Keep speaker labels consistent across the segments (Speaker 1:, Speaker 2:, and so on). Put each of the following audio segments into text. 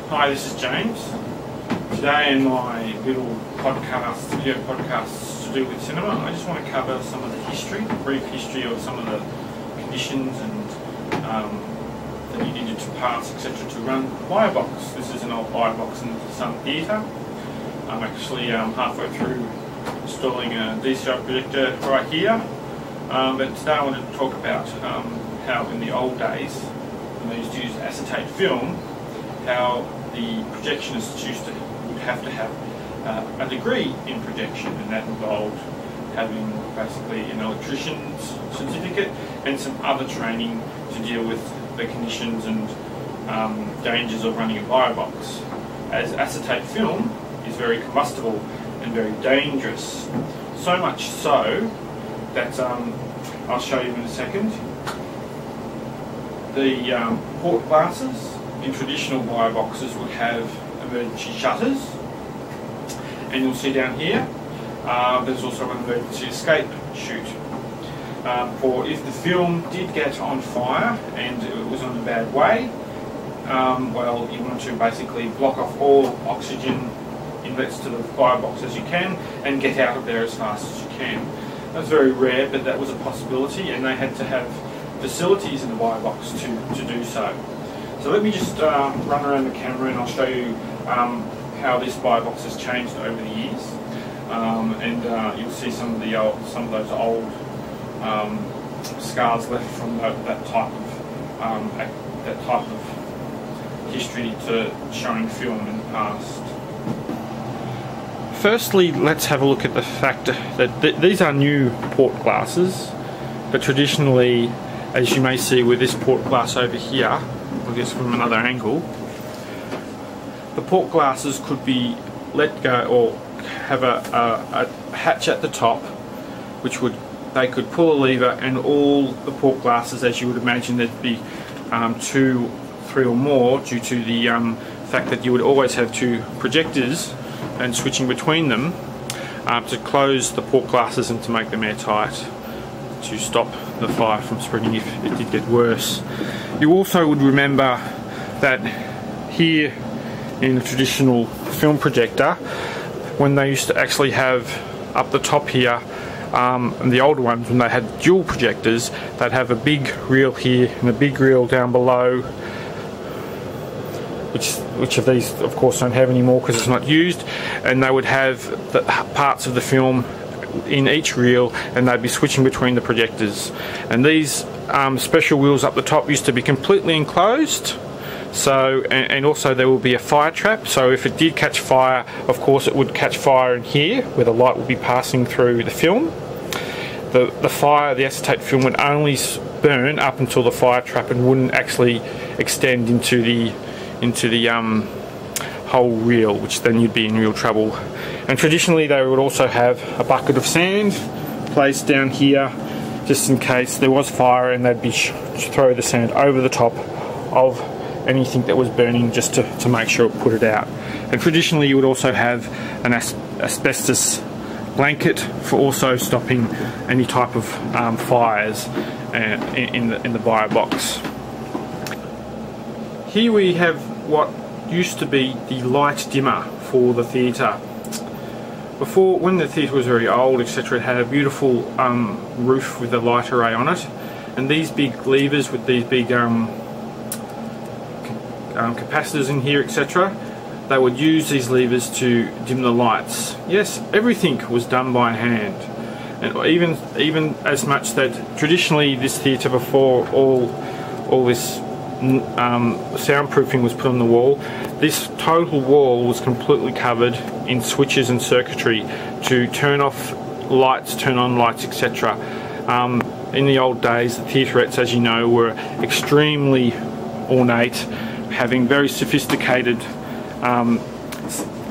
Speaker 1: Hi, this is James. Today in my little video podcast to do with cinema, I just want to cover some of the history, the brief history of some of the conditions and that you needed to pass, etc. to run a Biobox. This is an old Biobox in the Sun Theatre. I'm actually halfway through installing a DCI projector right here. But today I wanted to talk about how in the old days, when they used to use acetate film, how the projectionists would have to have a degree in projection, and that involved having basically an electrician's certificate and some other training to deal with the conditions and dangers of running a Biobox, as acetate film is very combustible and very dangerous. So much so that I'll show you in a second. The port glasses in traditional Bioboxes would have emergency shutters, and you'll see down here there's also an emergency escape chute. For if the film did get on fire and it was on a bad way, well, you want to basically block off all oxygen inlets to the Biobox as you can and get out of there as fast as you can. That's very rare, but that was a possibility, and they had to have facilities in the Biobox to do so. So let me just run around the camera and I'll show you how this Biobox has changed over the years, and you'll see some of those old scars left from that type of history to showing film in the past. Firstly, let's have a look at the fact that these are new port glasses, but traditionally, as you may see with this port glass over here, I guess from another angle, the port glasses could be let go or have a hatch at the top, which they could pull a lever, and all the port glasses, as you would imagine, there'd be 2, 3 or more, due to the fact that you would always have 2 projectors and switching between them to close the port glasses and to make them airtight to stop the fire from spreading if it did get worse. You also would remember that here in a traditional film projector, when they used to actually have up the top here, and the older ones, when they had dual projectors, they'd have a big reel here and a big reel down below, which of these of course don't have anymore because it's not used, and they would have the parts of the film in each reel, and they'd be switching between the projectors. And these special wheels up the top used to be completely enclosed, so and also there will be a fire trap, so if it did catch fire, of course it would catch fire in here where the light would be passing through the film. The acetate film would only burn up until the fire trap and wouldn't actually extend into the whole reel, which then you'd be in real trouble. And traditionally they would also have a bucket of sand placed down here just in case there was fire, and they'd be throw the sand over the top of anything that was burning just to make sure it put it out. And traditionally you would also have an asbestos blanket for also stopping any type of fires in the Biobox. Here we have what used to be the light dimmer for the theatre. Before, when the theatre was very old, etc., it had a beautiful roof with a light array on it, and these big levers with these big capacitors in here, etc., they would use these levers to dim the lights. Yes, everything was done by hand, and even as much that traditionally this theatre, before all this soundproofing was put on the wall, this total wall was completely covered in switches and circuitry to turn off lights, turn on lights, etc. In the old days, the theatrettes, as you know, were extremely ornate, having very sophisticated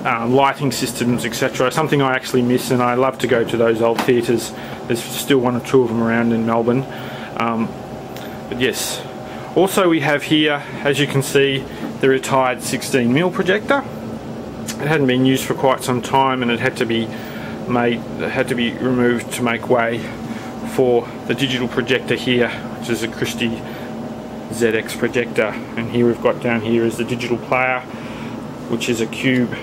Speaker 1: lighting systems, etc. Something I actually miss, and I love to go to those old theatres. There's still 1 or 2 of them around in Melbourne. But yes. Also we have here, as you can see, the retired 16mm projector. It hadn't been used for quite some time, and it had to be removed to make way for the digital projector here, which is a Christie ZX projector. And here we've got down here is the digital player which is a Cube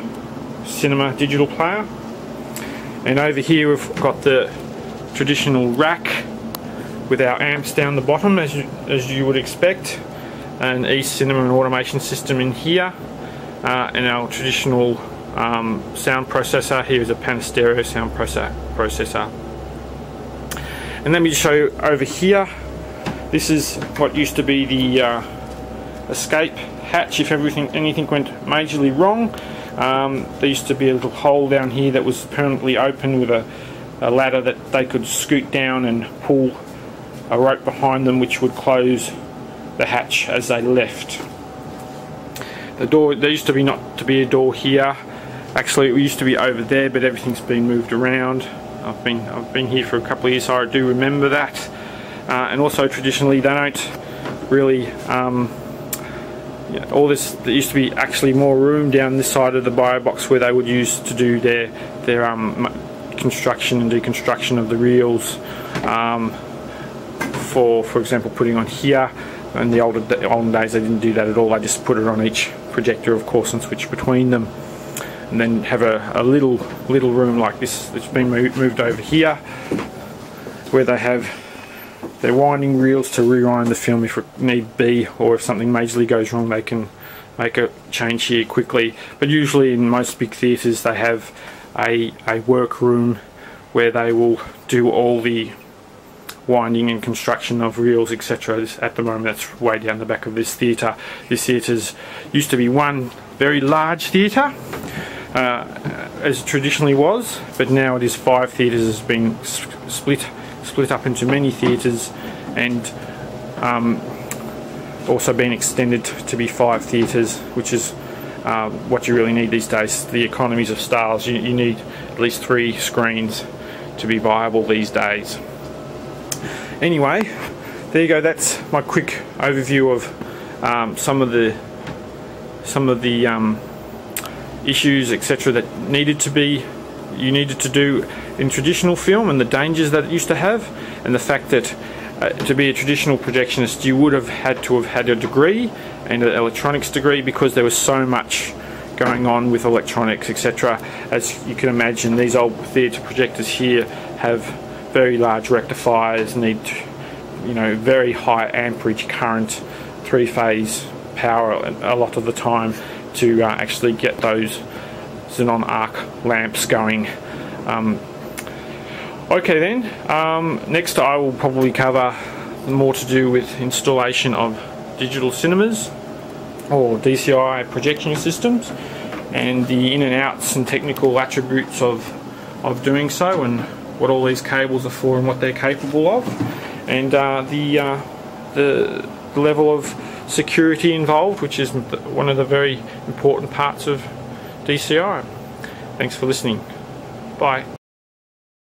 Speaker 1: cinema digital player. And over here we've got the traditional rack with our amps down the bottom, as you would expect, an eCinema and automation system in here, and our traditional sound processor. Here is a Panastereo sound processor. And let me just show you over here. This is what used to be the escape hatch if anything went majorly wrong. There used to be a little hole down here that was permanently open with a ladder that they could scoot down and pull a rope behind them, which would close the hatch as they left. The door, there used to be not to be a door here. Actually, it used to be over there, but everything's been moved around. I've been here for a couple of years, so I do remember that. And also, traditionally, they don't really. All this, there used to be actually more room down this side of the bio box where they would use to do their construction and deconstruction of the reels. For example, putting on here. In the olden days, they didn't do that at all. They just put it on each projector, of course, and switch between them, and then have a little room like this that's been moved over here, where they have their winding reels to rewind the film if it need be, or if something majorly goes wrong, they can make a change here quickly. But usually, in most big theatres, they have a workroom where they will do all the winding and construction of reels, etc. At the moment, that's way down the back of this theatre. This theatre's used to be one very large theatre, as it traditionally was, but now it is 5 theatres. It's been split up into many theatres, and also been extended to be 5 theatres, which is what you really need these days. The economies of scale, you need at least 3 screens to be viable these days. Anyway, there you go. That's my quick overview of some of the issues, etc., that you needed to do in traditional film, and the dangers that it used to have, and the fact that to be a traditional projectionist you would have had a degree, and an electronics degree, because there was so much going on with electronics, etc. As you can imagine, these old theatre projectors here have very large rectifiers, need very high amperage current, 3-phase power a lot of the time to actually get those xenon arc lamps going. Okay then, next I will probably cover more to do with installation of digital cinemas or DCI projection systems, and the in and outs and technical attributes of doing so, and what all these cables are for and what they're capable of, and the level of security involved, which is one of the very important parts of DCI. Thanks for listening. Bye.